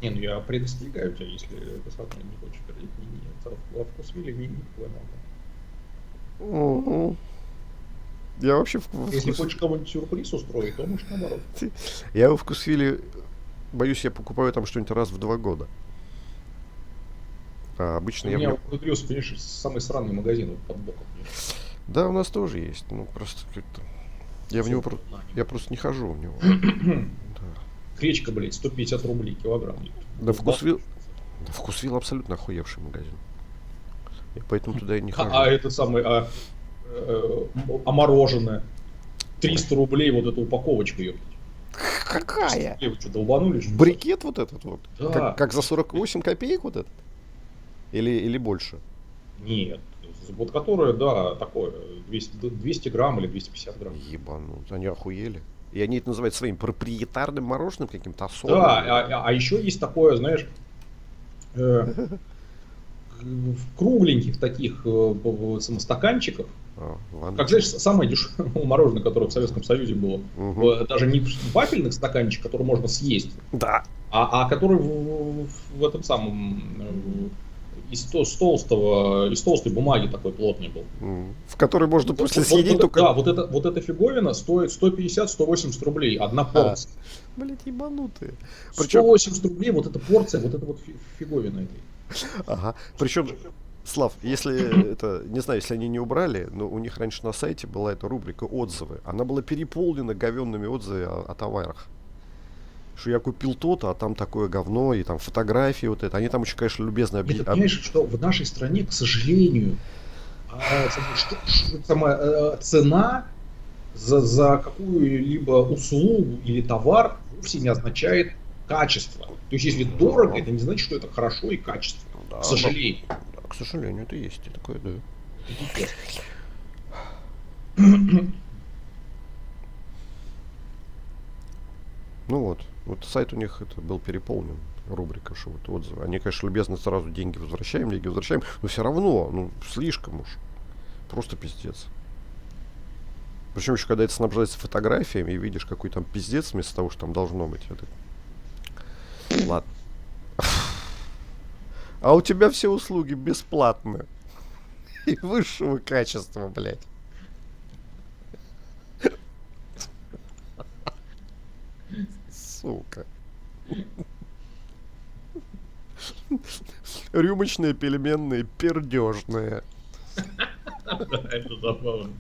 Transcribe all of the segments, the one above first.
Не, ну я предостерегаю тебя, если ты сам не хочешь перейти, нет, во вкусвилле не надо. Мгм. Я вообще Если хочешь кому-нибудь сюрприз устроить, то может наоборот. Я во вкусвилле боюсь, я покупаю там что-нибудь раз в 2 года. А обычно У я в меня нем... вот внутри, понимаешь, самый сраный магазин вот под боком. Да, у нас тоже есть. Ну, просто как-то... Я в него Супер. Я просто не хожу в него. Да. Гречка, блядь, 150 рублей килограмм. Да, Долбанул. Вкусвилл абсолютно охуевший магазин. Я поэтому туда и не А хожу. это самый, мороженое. 300 рублей вот эта упаковочка, ёптать. 300 Какая? рублей, вы что, долбанули, что ли, совсем? Брикет вот этот вот? Да. Как за 48 копеек вот этот? Или больше? Нет. Вот которое, да, такое, 200 грамм или 250 грамм. Ебанут, они охуели. И они это называют своим проприетарным мороженым каким-то особым. Да, а еще есть такое, знаешь, э, в кругленьких таких самостаканчиках, как, знаешь, Ванночек. самое дешевое мороженое, которое в Советском Союзе было, Угу. даже не в вафельных стаканчиках, которые можно съесть, Да. а который в этом самом из толстой бумаги такой плотный был. В который можно после съедить Вот, только... да, вот эта фиговина стоит 150-180 рублей, одна А, порция. блять, ебанутые. Причем, 180 рублей вот эта порция, вот эта вот фиговина этой. ага. Причем, Слав, если это, не знаю, если они не убрали, но у них раньше на сайте была эта рубрика отзывы. Она была переполнена говенными отзывами о товарах. Что я купил то-то, а там такое говно, и там фотографии вот это. Они там очень, конечно, любезно И ты понимаешь, что в нашей стране, к сожалению, цена за какую-либо услугу или товар вовсе не означает качество. То есть, если дорого, Да, это не значит, что это хорошо и качественно. К да, да, сожалению. да, к сожалению, это есть. И такое, да. Это пипец. Ну вот, вот сайт у них это был переполнен, рубрика, что вот отзывы. Они, конечно, любезно сразу деньги возвращаем, но все равно, ну, слишком уж. Просто пиздец. Причем еще когда это снабжается фотографиями и видишь какой там пиздец вместо того, что там должно быть. Это... Ладно. А у тебя все услуги бесплатные. И высшего качества, блядь. Сука. Рюмочные пельменные пердежные. Это забавно.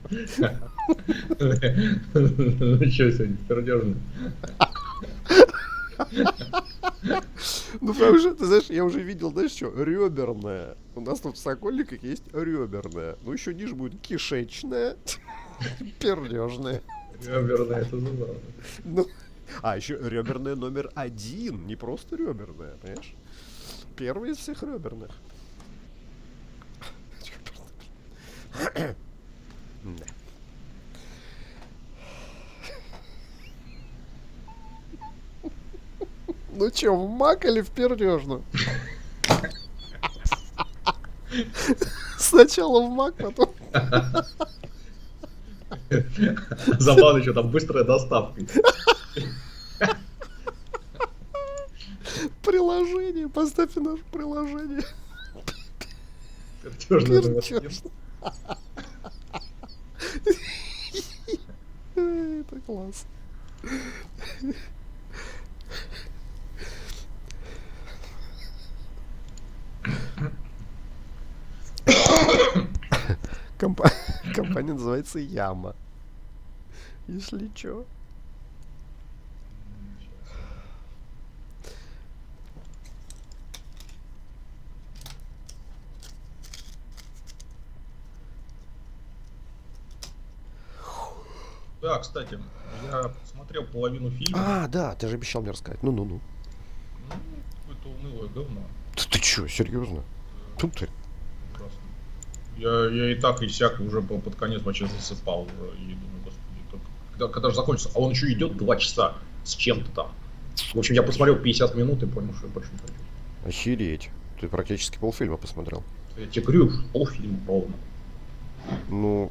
Ну что сегодня, пердежно? Ну, потому что, ты знаешь, я уже видел, знаешь что, реберная. У нас тут в Сокольниках есть реберная. Ну, еще ниже будет кишечная, пердежная. Реберная, это забавно. Ну, а еще реберная номер 1, не просто реберная, понимаешь? Первый из всех реберных. Да. Ну че, в мак или в пердежную? Сначала в мак, потом... Забавно, что там быстрая доставка. Приложение, поставьте наше приложение. Пердежная номер 1. Пердежная. Это класс. Компа- Компания называется Яма. Если чё. Да, кстати, я посмотрел половину фильма. А, да, ты же обещал мне рассказать. Ну-ну-ну. Ну, какое-то унылое говно. Ты чё, серьезно? Тут ты. Ужасно. Я и так и сяк уже под конец вообще засыпал уже. И думаю, господи, когда же закончится? А он еще идет 2 часа с чем-то там. В общем, я посмотрел 50 минут и понял, что я больше не хочу. Охереть. Ты практически полфильма посмотрел. Я тебе говорю, полфильма ровно. Ну,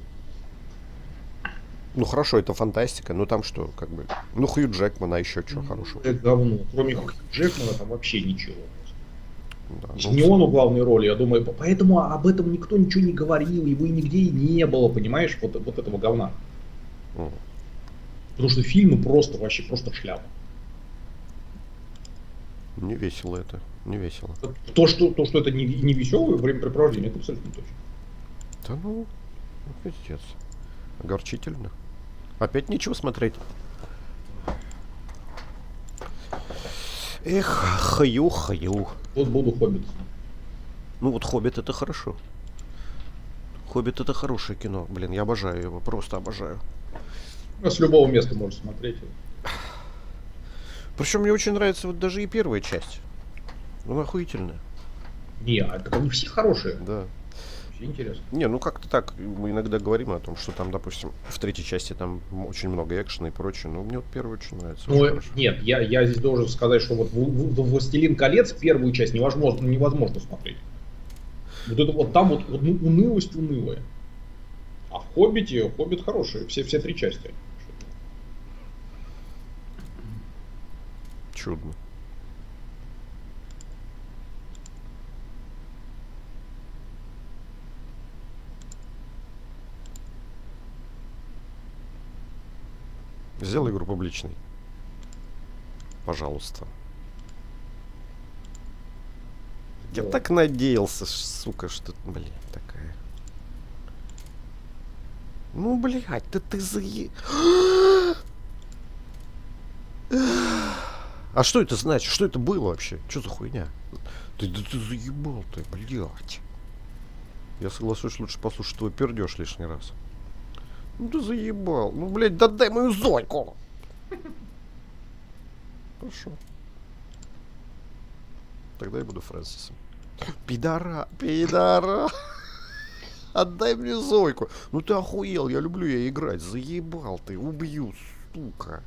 Ну хорошо, это фантастика, но там что, как бы... Ну Хью Джекмана еще что хорошего. Это говно. Кроме Хью Джекмана там вообще ничего. Да, Не он у главной роли, я думаю, поэтому об этом никто ничего не говорил, его и нигде и не было, понимаешь, вот этого говна. ну, Потому что фильмы просто, вообще просто шляпа. не весело это, не весело. То, что это не веселое времяпрепровождение, это абсолютно точно. Да ну пиздец. Огорчительно. Опять нечего смотреть. Эх, Хью. Вот буду «Хоббит». Ну вот «Хоббит» это хорошо. «Хоббит» это хорошее кино. Блин, я обожаю его, просто обожаю. С любого места можешь смотреть. Причем мне очень нравится вот даже и первая часть. Ну, охуительная. Не, это они все хорошие. Да. Все интересно. Не, ну как-то так, мы иногда говорим о том, что там, допустим, в третьей части там очень много экшена и прочее, но мне вот первая очень нравится. Очень Ну, хорошо. нет, я здесь должен сказать, что вот «Властелин колец» первую часть невозможно смотреть. Вот это вот там вот унылость унылая. А в «Хоббите» «Хоббит» хороший, все три части. Чудно. Сделай игру публичной. Пожалуйста. Я Сделай. так надеялся, сука, что, блин, такая. Ну, блядь, да ты А что это значит? Что это было вообще? Что за хуйня? Ты заебал ты, блядь. Я соглашусь лучше послушать твой пердеж лишний раз. Ну ты заебал. Ну, блядь, да дай мою Зойку. Хорошо. Тогда я буду Фрэнсисом. Пидора. Отдай мне Зойку. Ну ты охуел, я люблю я играть. Заебал ты, убью, сука.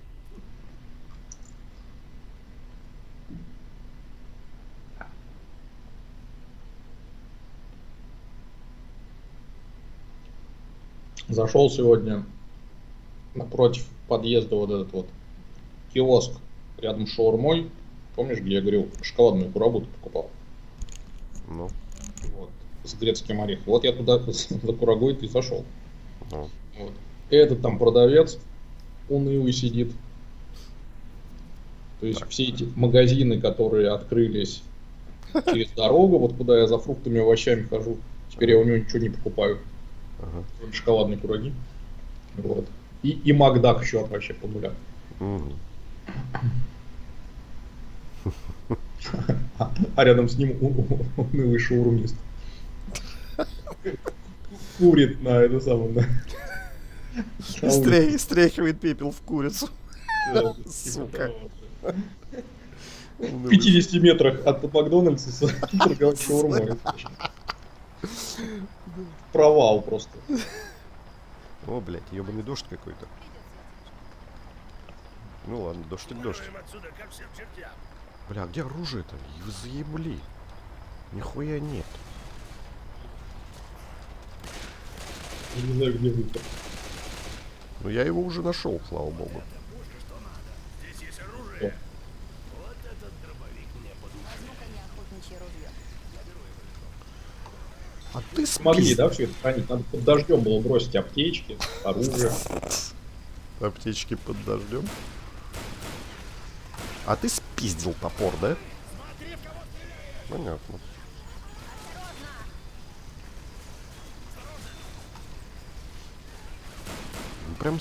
Зашел сегодня напротив подъезда вот этот вот киоск рядом с шаурмой. Помнишь, где я говорил, шоколадную курабуту покупал? Ну, Вот, с грецким орехом. Вот я туда за курагой и зашел. ну. Вот. Этот там продавец унылый сидит. То есть все эти магазины, которые открылись через дорогу, вот куда я за фруктами и овощами хожу, теперь я у него ничего не покупаю. Ага. Кроме шоколадной кураги. Вот. И Макдак еще вообще по нулям. Мгм. А рядом с ним унылый шаурмист. Курит на это самое. Стряхивает пепел в курицу. Сука. В 50 метрах от Макдональдса торговать шаурмой. Провал просто. О, блядь, ебаный дождь какой-то. Ну ладно, дождь так дождь. Бля, а где оружие-то? Вы заебли. Нихуя нет. Я не знаю, где выход. Ну я его уже нашел, слава богу. О. А ты Смогли, да, все это хранить? Надо под дождем было бросить аптечки, оружие. Аптечки под дождем. А ты спиздил топор, да? Понятно. Ну, прям...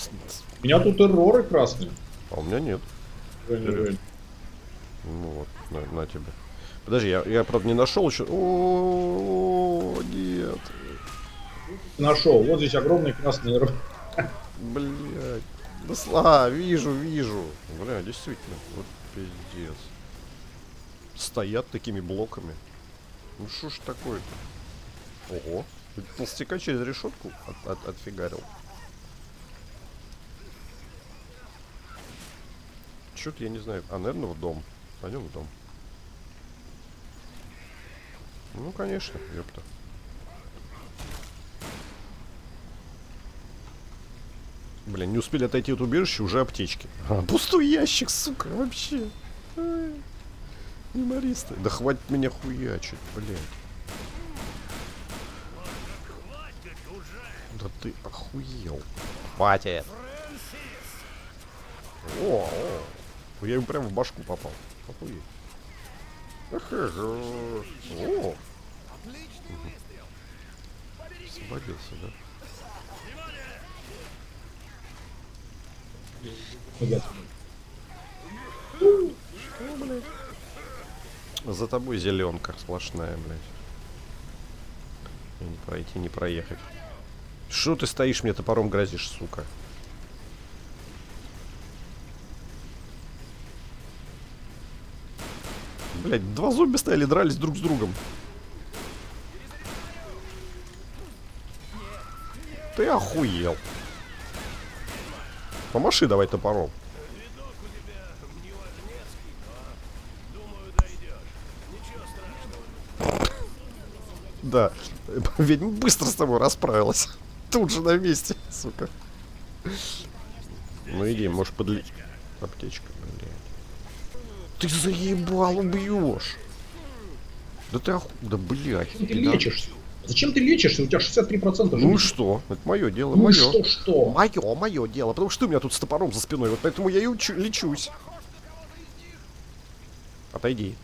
У меня тут эрроры красные. А у меня нет. Жень. Ну вот, на тебе. Подожди, я правда не нашел еще. О, нет. Нашел. Вот здесь огромный красный эррор. Блять. Вижу. Бля, действительно. Вот пиздец. Стоят такими блоками. Ну что ж такое-то? Ого. Толстяка через решетку отфигарил. Чё-то я не знаю. А, наверное, в дом. Пойдем в дом. Ну, конечно, ёпта. Блин, не успели отойти от убежища, уже аптечки. А, пустой ящик, сука, вообще. Ай, юмористы. Да хватит меня хуячить, блядь. Да ты охуел. Хватит. О, я ему прям в башку попал. Охуеть. О. Освободился, да? За тобой зеленка сплошная, блядь. И не пройти, не проехать. Что ты стоишь, мне топором грозишь, сука? Блядь, два зомби стояли, дрались друг с другом. Ты охуел. Помаши давай топором. Да, ведьма быстро с тобой расправилась. Тут же на месте, сука. Ну иди, может подлить. Аптечка, блядь. Ты заебал, убьешь. Да ты Да, блядь. Ты лечишься. Зачем ты лечишься? У тебя 63% жизни. Ну и что? Это мое дело, Ну мое. что? Мое дело. Потому что ты у меня тут с топором за спиной. Вот поэтому я и лечусь. Отойди.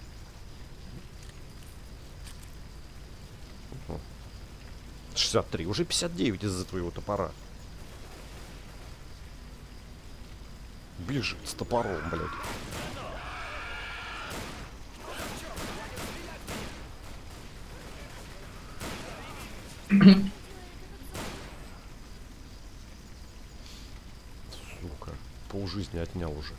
63, уже 59 из-за твоего топора. Бежит с топором, блядь. Сука, полжизни отнял уже.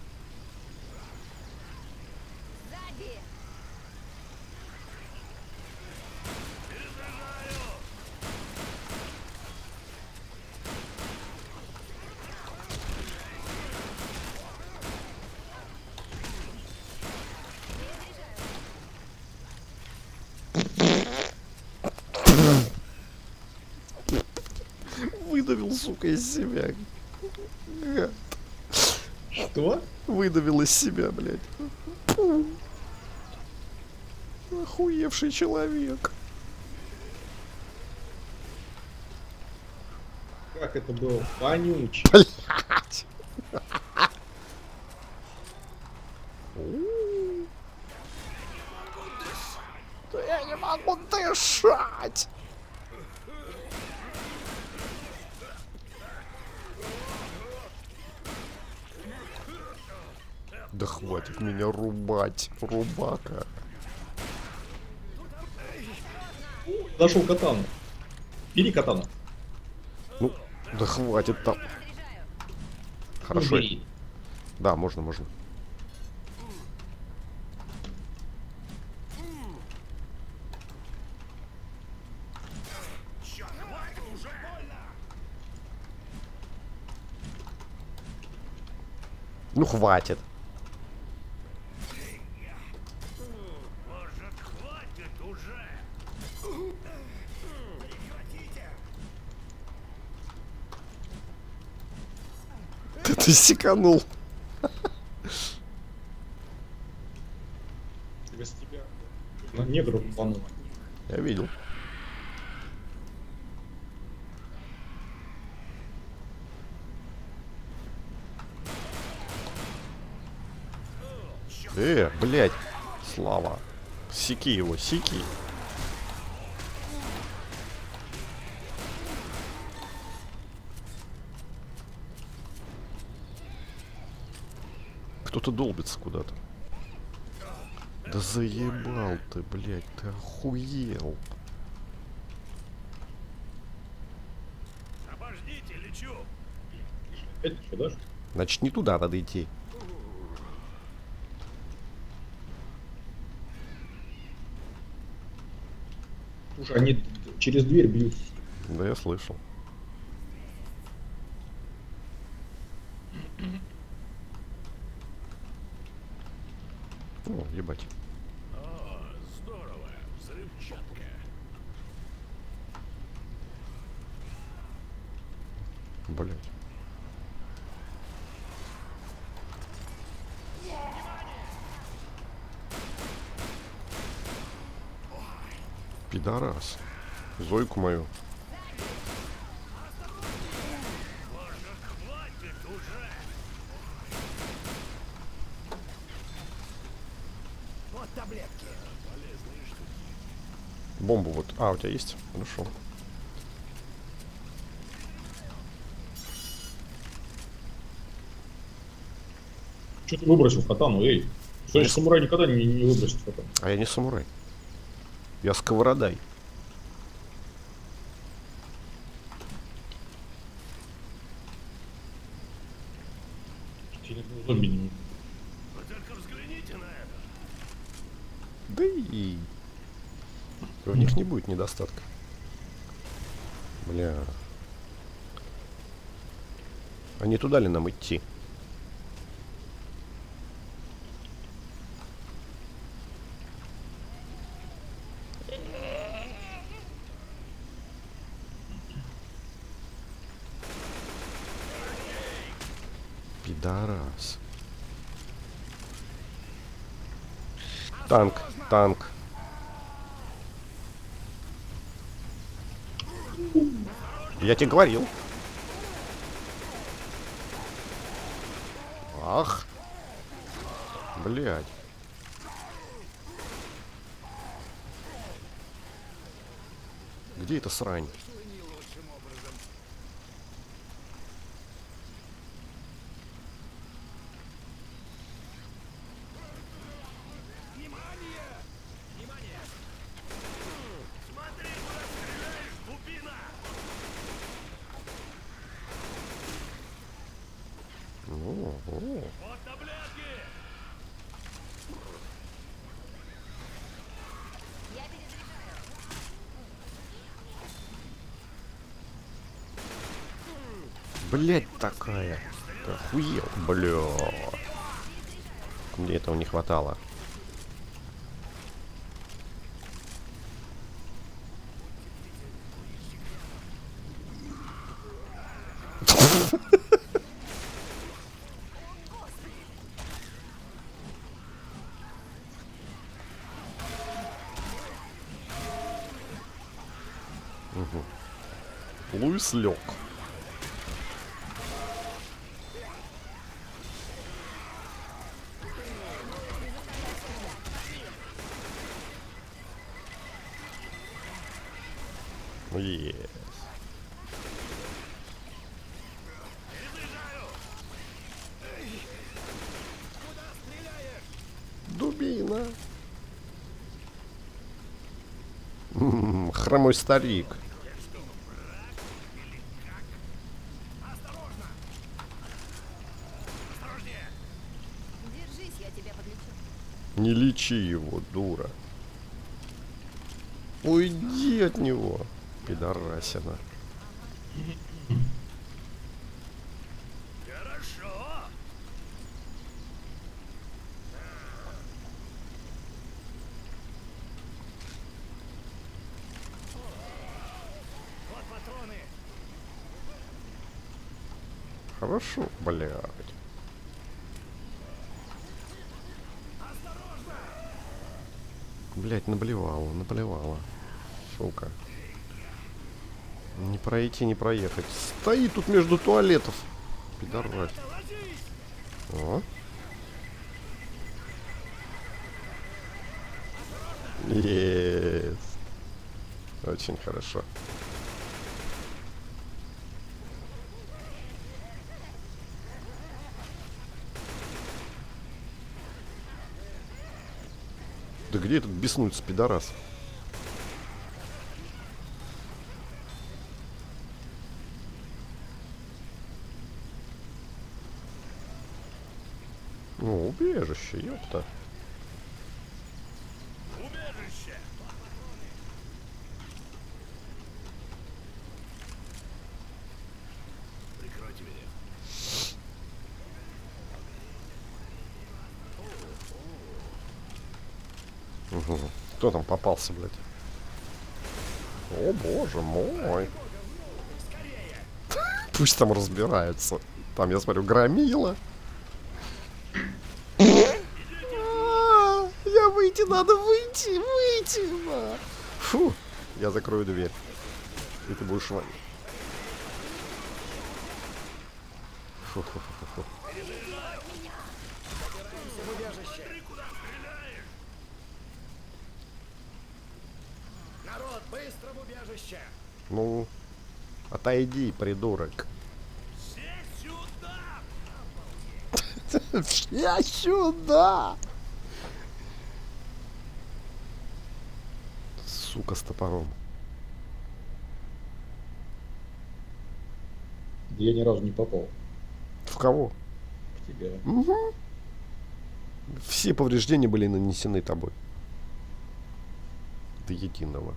Выдавил, сука, из себя. Гад. Что? Выдавил из себя, блядь. Фу. Охуевший человек. Как это было вонюче. Блядь. Да я не могу дышать. Да хватит меня рубать, рубака. Нашел катану. Бери катану. Ну, да хватит там. Хорошо. Бери. Да, можно, можно. Ну хватит. Может, хватит уже? Ты секанул. Без тебя. На негру упануло. Я видел. Блядь. Слава. Секи его, секи. Кто-то долбится куда-то. Да заебал ты, блядь, ты охуел. Обождите, лечу. Это что, да? Значит, не туда надо идти. Слушай, они через дверь бьют. Да я слышал. О, ебать. О, здорово. Взрывчатка. Блядь. Пидорас. Зойку мою. Может, хватит уже? Вот таблетки. Полезные штуки. Бомбу вот. А, у тебя есть? Хорошо. Что ты выбросил катану, эй? Что самурай никогда не выбросит катану. А я не самурай. Я сковородай. Тебе ни одного зомби не... Вы только взгляните на это. Да и... В них не будет недостатка. Бля. А не туда ли нам идти? Пидорас. Танк, танк. Я тебе говорил. Ах. Блядь. Где эта срань? Смотри, куда стреляешь, дубина! Вот таблетки! Блять такая. Ты охуел, бля. Мне этого не хватало. Луис лег. Yes. Дубина. Хромой старик. Держись, я тебя подлечу. Не лечи его, дура. Уйди от него, пидорасина. Хорошо! Вот патроны! Хорошо, блядь. Блядь, наблевала, наблевала. Сука. Не пройти, не проехать. Стоит тут между туалетов. Пидорас. О. Yes. Очень хорошо. Да где этот беснуется, пидорас? Ну, убежище, ёпта. Убежище! Прикройте меня. Угу. Кто там попался, блядь? О, боже мой. Пусть там разбираются. Там, я смотрю, громила. Я выйти надо, выйти. Фу. Я закрою дверь. И ты будешь вами. Фу-фу-фу-фу. Народ, быстро в убежище! Ну, отойди, придурок. Все сюда! Я сюда! Сука с топором. Я ни разу не попал. В кого? В тебя. Все повреждения были нанесены тобой. До единого.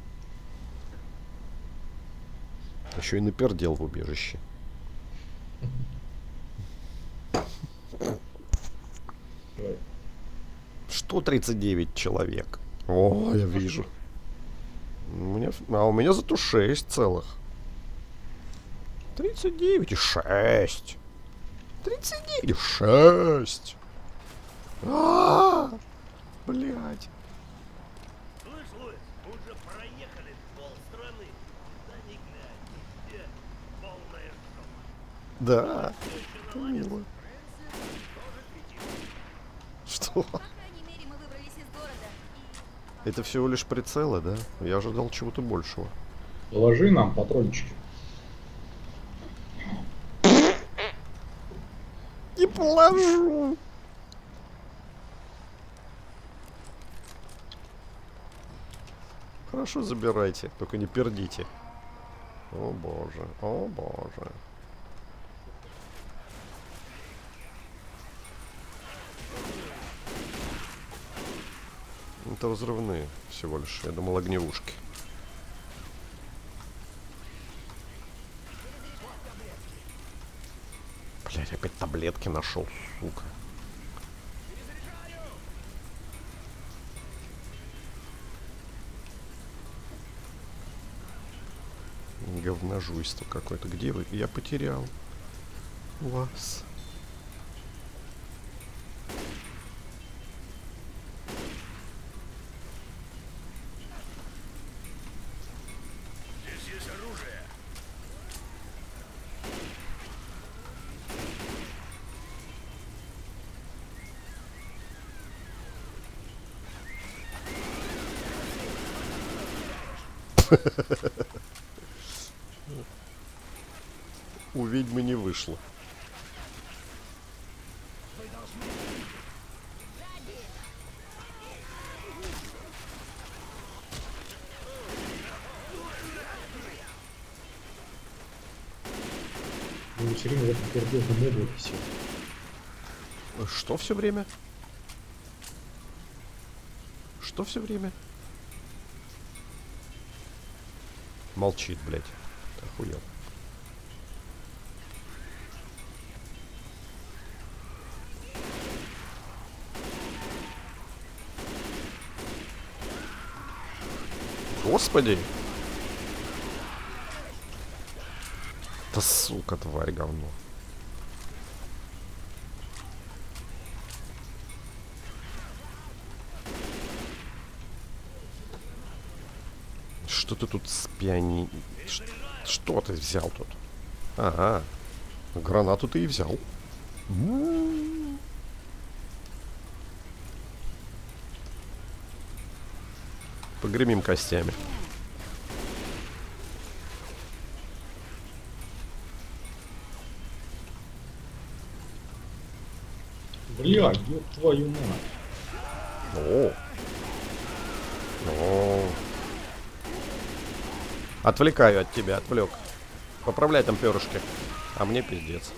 Еще и напердел в убежище. Давай. Что 39 человек? О, я вижу. У меня зато 6 целых. 39 и 6. 39 и 6. Блять. Слышь, Луис, мы уже проехали полстраны. Да не глянь, везде полная жопа. Да. Всё ещё Это наладится. мило. Тоже кричит. Что? По крайней мере, мы выбрались из города. Это всего лишь прицелы, да? Я ожидал чего-то большего. Положи нам патрончики. Не положу. Хорошо, забирайте, только не пердите. О боже, о боже. Это взрывные всего лишь, я думал, огневушки. Блять, опять таблетки нашел, сука. Говножуйство какое-то. Где вы? Я потерял вас. Здесь есть оружие. У ведьмы не вышло. Мы все время в этом пердежном облаке все. Что все время? Что все время? Молчит, блядь. Ты охуел. Господи! Да сука, тварь, говно. Что ты тут спяни... Что ты взял тут? Ага. Гранату ты и взял. Погремим костями. Бля, ёб твою мать. О. О. Отвлекаю от тебя, отвлек. Поправляй там перышки. А мне пиздец.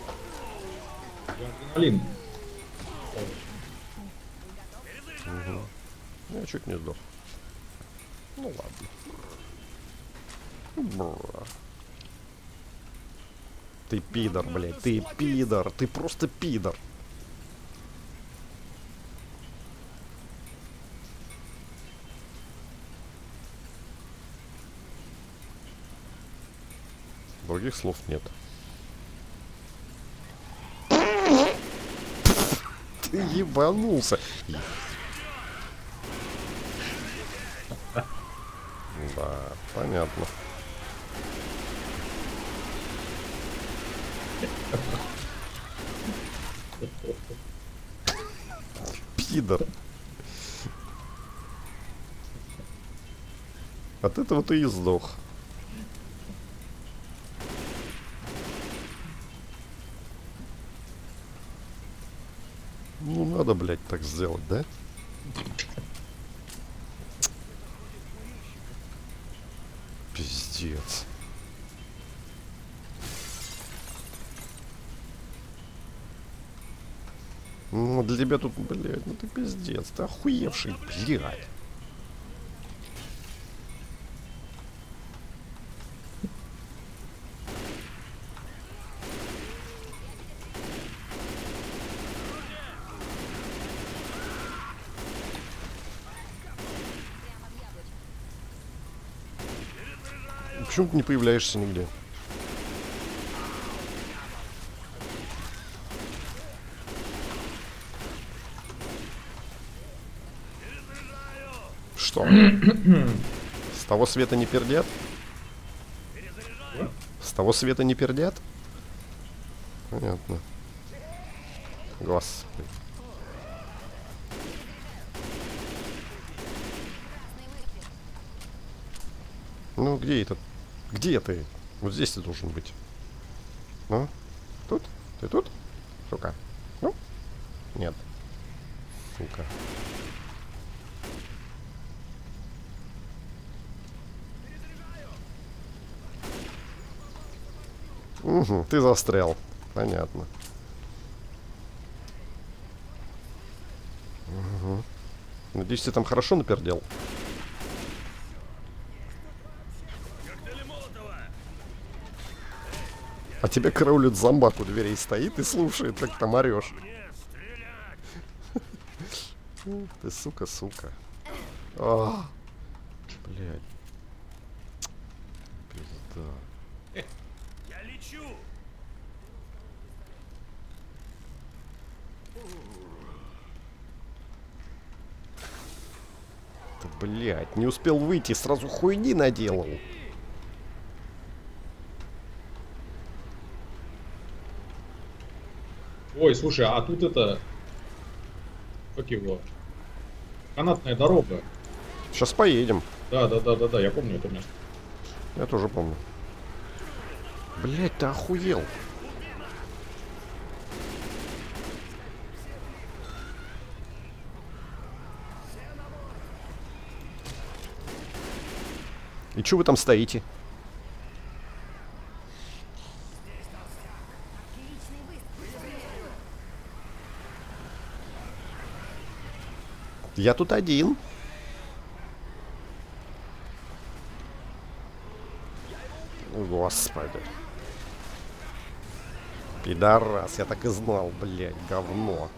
Адреналин. Я чуть не сдох. Ну ладно. Бра. Ты пидор, блядь, ты пидор, ты просто пидор. Других слов нет. Ты ебанулся. понятно. Пидор. От этого ты и сдох. Ну, надо, блядь, так сделать, да? Пиздец. Ну, для тебя тут, блядь, ну ты пиздец. Ты охуевший, блядь. Прямо в яблочко. Почему ты не появляешься нигде? Что? С того света не пердят? С того света не пердят? Понятно. Господи. Красный выстрел. Ну, где этот? Где ты? Вот здесь ты должен быть. Ну? Тут? Ты тут? Сука. Ну? Нет. Сука. Угу, ты застрял. Понятно. Угу. Надеюсь, ты там хорошо напердел. Коктейли Молотова! А тебя караулит зомбак у дверей стоит и слушает, как там орешь. Мне стрелять! Ты сука. А, блядь. Пизда. Я лечу! Да, блядь, не успел выйти, сразу хуйни наделал. Ой, слушай, а тут это... Как его? Канатная дорога. Сейчас поедем. Да, я помню это место. Я тоже помню. Блядь, ты охуел. И чё вы там стоите? Отличный выстрел. Я тут один. Господи. Пидорас, я так и знал, блядь, говно.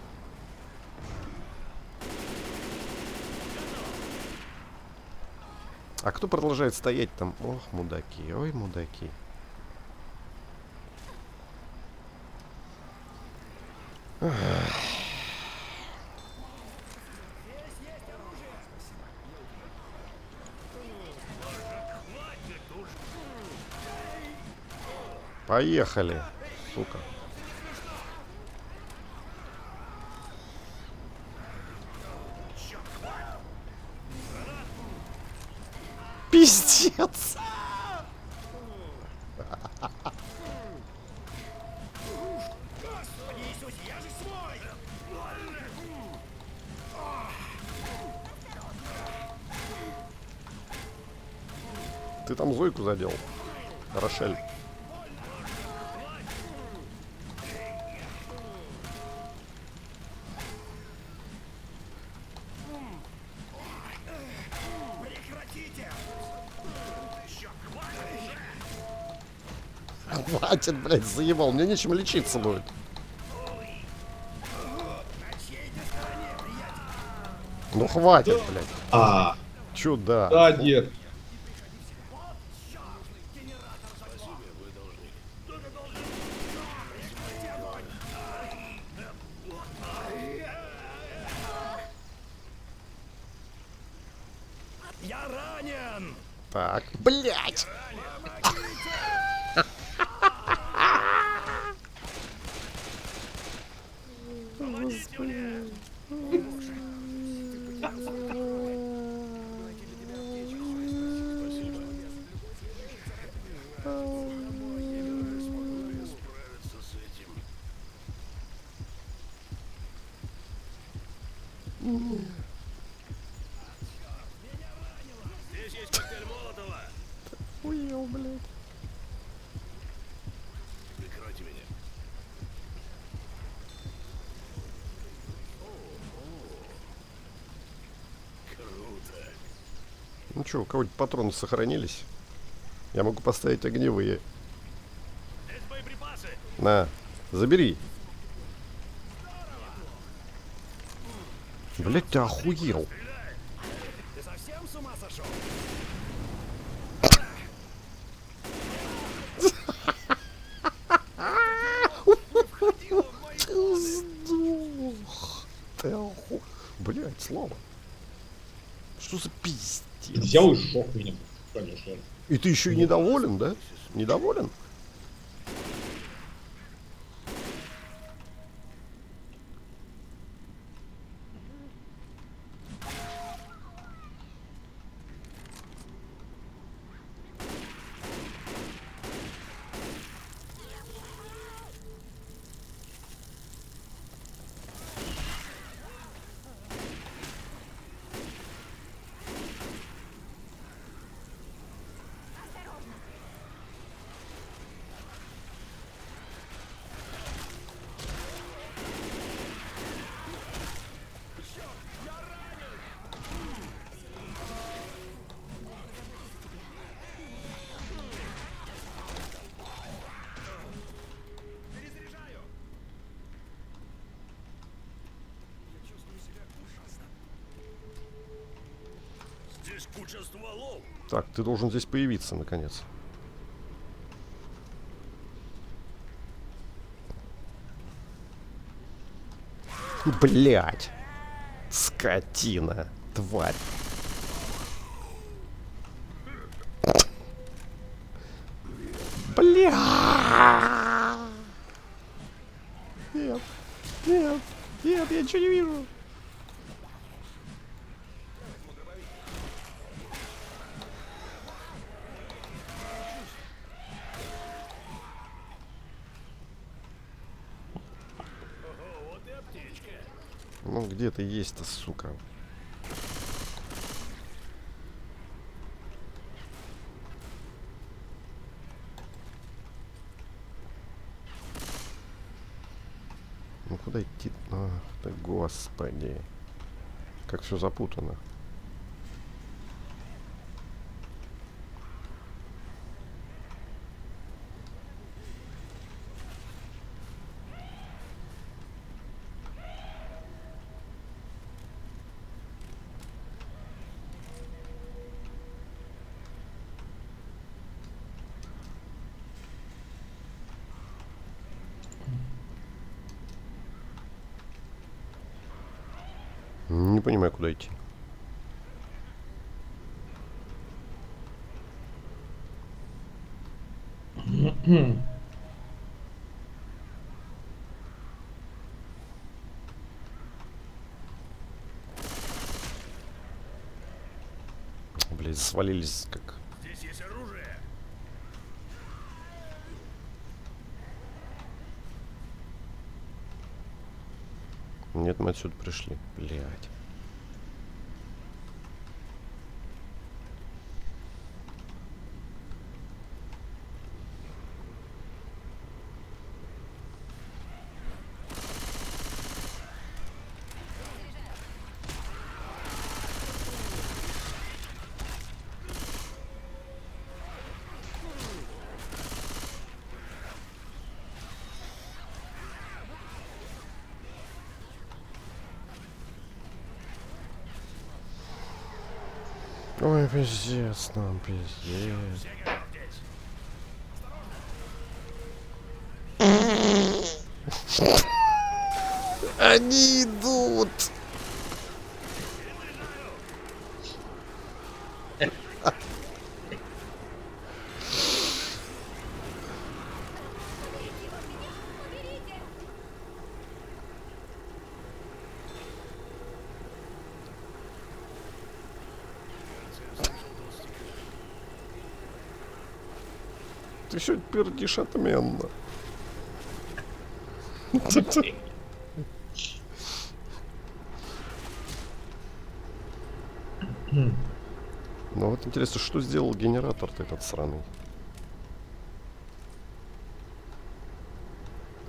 А кто продолжает стоять там? Ох, мудаки, ой, мудаки. Поехали, сука. Пиздец. Ты там Зойку задел, Рошель. Хватит, блядь, заебал. Мне нечем лечиться будет. Ну хватит, блядь. А, Чё, да? да, дед. Я ранен! Так, блять! Помогите мне! Спасибо. Справиться с этим. Здесь есть коктейль Молотова. Уел, блядь. Прикройте меня. Круто. Ну что, у кого-нибудь патроны сохранились? Я могу поставить огневые. Здесь боеприпасы. На, забери. Блять, ты охуел. Ты совсем с ума сошел? Ты сдох. Ты оху... Блять, Слава. Что за пиздец? Взял и сжег меня, конечно. И ты еще и недоволен, да? Недоволен? Здесь куча стволов. Так, ты должен здесь появиться, наконец. Блять. Скотина. Тварь. Бля! Нет. Нет. Нет, я ничего не вижу. Ого, вот и аптечка. Ну где ты есть-то, сука? Ну куда идти? Ах ты, господи. Как все запутано. Не понимаю, куда идти. Блять, свалились как... Здесь есть оружие. Нет, мы отсюда пришли. Блять. Ой, пиздец нам, пиздец. Все готов здесь. Они идут! Ты все пердишь отменно. Ну вот интересно, что сделал генератор-то этот сраный?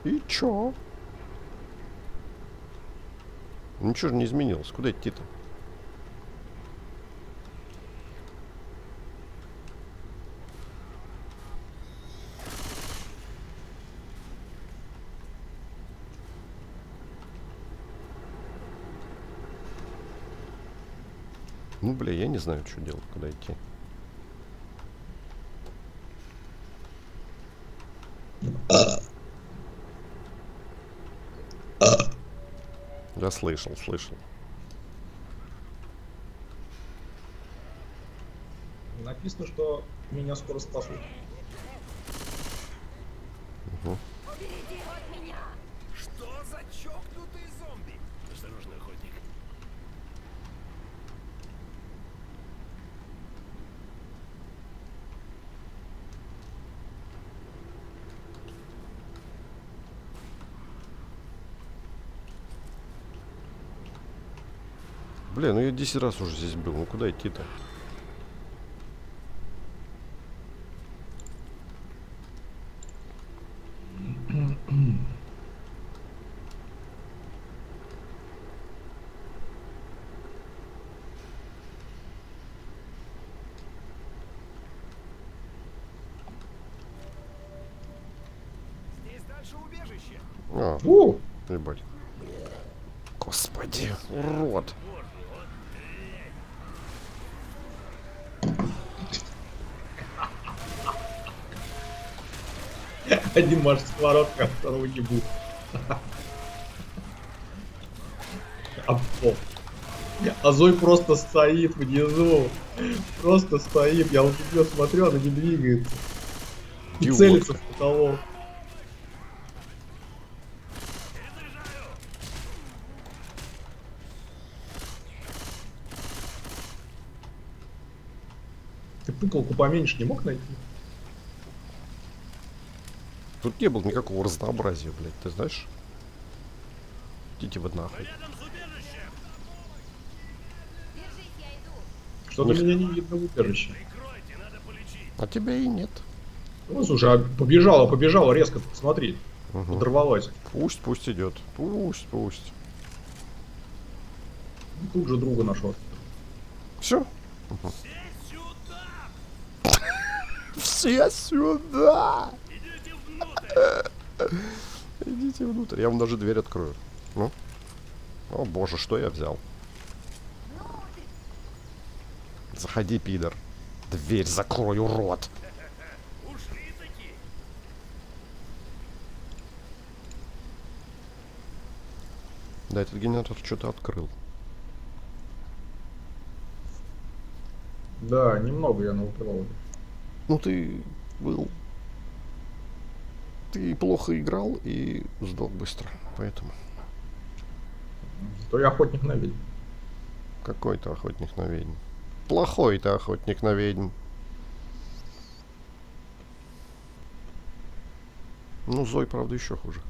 И чё? Ничего же не изменилось. Куда идти-то? Ну, бля, я не знаю, что делать, куда идти. Я слышал. Написано, что меня скоро спасут. Уберите его от меня! Что за чокнутый зомби? Осторожно, охотник. Бля, ну я 10 раз уже здесь был. Ну куда идти-то? Здесь дальше убежище. А, У! ебать. Господи, урод. Один машет сковородка, а второго не будет. А Зой просто стоит внизу. Просто стоит. Я вот ее смотрю, она не двигается. И Идиотка. целится в потолок. Ты пуколку поменьше не мог найти? Тут не было никакого разнообразия, блядь, ты знаешь? Идите вы нахуй. Рядом с убежищем. Держись, я иду! Что-то Них- меня не видно в убежище. Прикройте, надо полечить. А тебя и нет. Ну, слушай, а побежала резко, смотри. Мгм. Подорвалась. Пусть идет. Пусть. Тут же друга нашел. Все? Все сюда. Все сюда! Идите внутрь. Идите внутрь. Я вам даже дверь открою. Ну? О боже, что я взял? Ну ты... Заходи, пидор. Дверь закрой, урод. Ушли такие. Да, этот генератор что-то открыл. Да, немного я наупивал. Ну ты был... Ты плохо играл и сдох быстро. Поэтому... То я охотник на ведьм. Какой ты охотник на ведьм? Плохой ты охотник на ведьм. Ну, Зой, правда, еще хуже.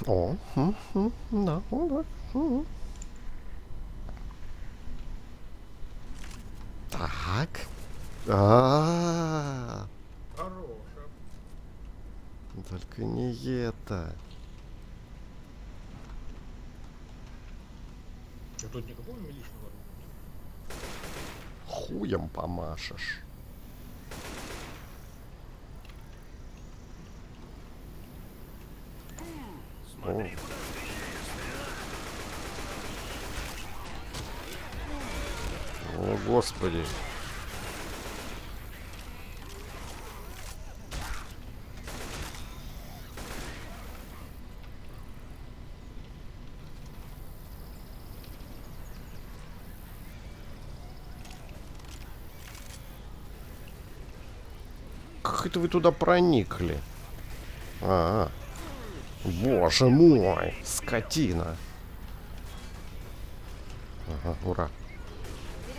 О, да, о, да. Так. А, Хорошая. только не это. А тут никакого миличного оружия нет? Хуем помашешь. Смотри, куда О, господи. Как это вы туда проникли? А, боже мой, скотина. Ага, ура.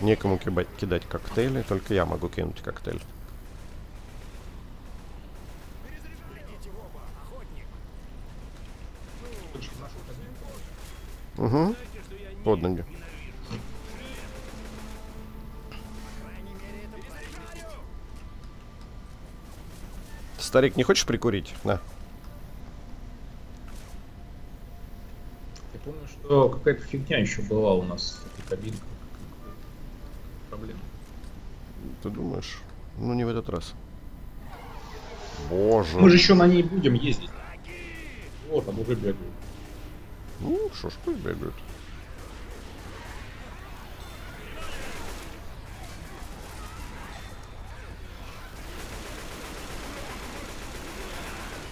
Некому кидать коктейли, только я могу кинуть коктейль. Угу. Под ноги. Старик, не хочешь прикурить? На. Я помню, что какая-то фигня еще была у нас с этой кабинкой. Проблема. Ты думаешь? Ну, не в этот раз. Боже. Мы же еще на ней будем ездить. Вот, там уже бегают. Ну, что ж, пусть бегают.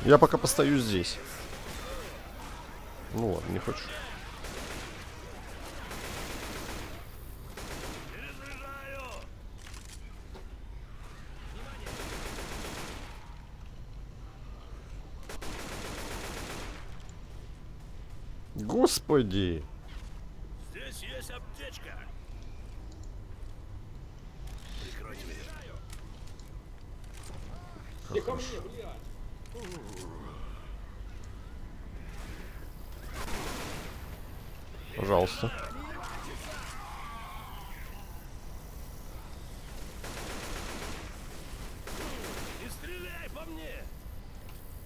Я пока постою здесь. Ну ладно, не хочу. Господи! Здесь есть аптечка. Прикройте меня. Пожалуйста. Не стреляй по мне.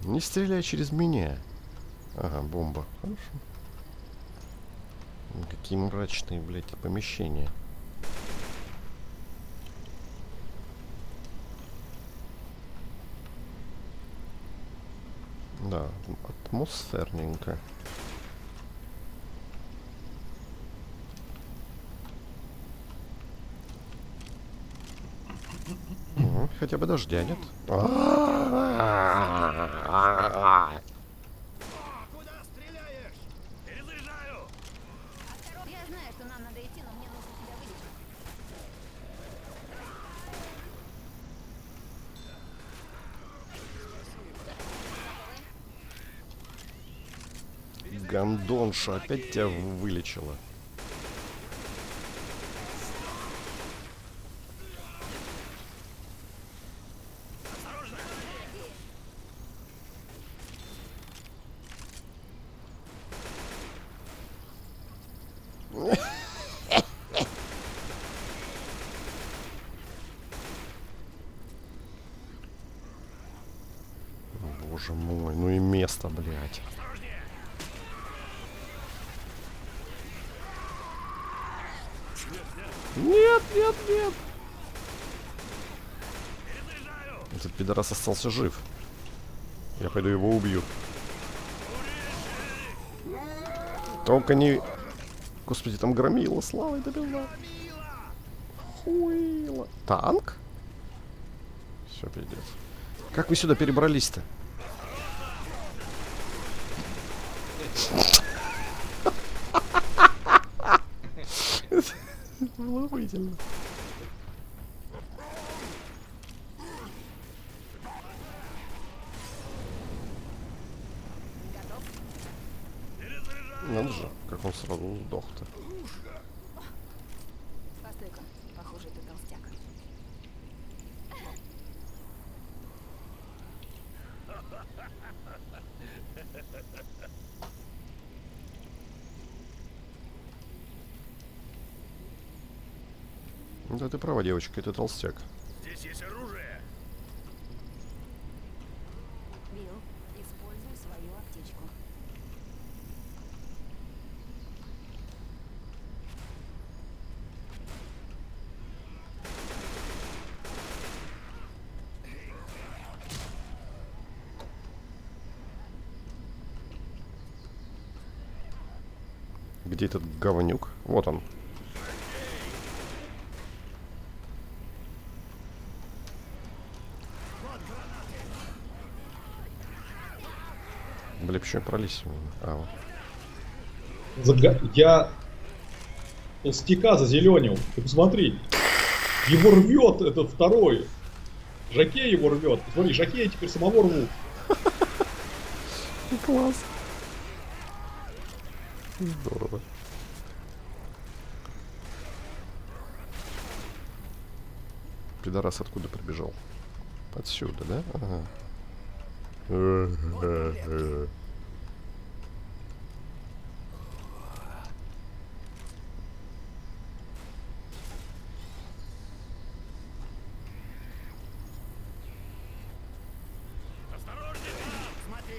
Не стреляй через меня. Ага, бомба. Хорошо. Какие мрачные, блядь, помещения. Да, атмосферненько. Хотя бы дождя нет. Куда стреляешь? Перезаряжаю. Я знаю, что нам надо идти, но мне нужно тебя вылечить. Гандонша опять тебя вылечила. Боже мой, ну и место, блядь. Нет, нет, нет. Этот пидорас остался жив. Я пойду его убью. Только не... Господи, там громила, слава добила. Хуила. Танк? Все, пиздец. Как вы сюда перебрались-то? Было охуительно. Надо же, как он сразу сдох-то. Постой-ка, похоже, ты толстяк. Да ты права, девочка, это толстяк. Здесь есть оружие. Билл, используй свою аптечку. Где этот говнюк? Вот он. Бля, почему я пролез? А, вот. Я толстяка зазеленил. Ты посмотри. Его рвет этот второй. Жакей его рвет. Посмотри, Жакей теперь самого рвут. Класс. Здорово. Пидорас откуда прибежал? Отсюда, да? Ага.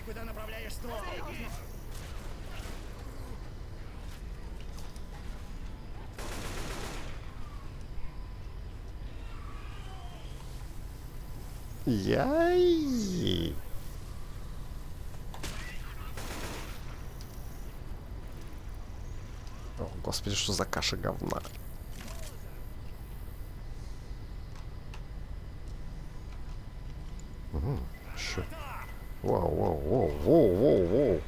куда направляешь ствол? Яй! О, господи, что за каша говна. Щё. Вау, вау, вау, вау, вау, вау.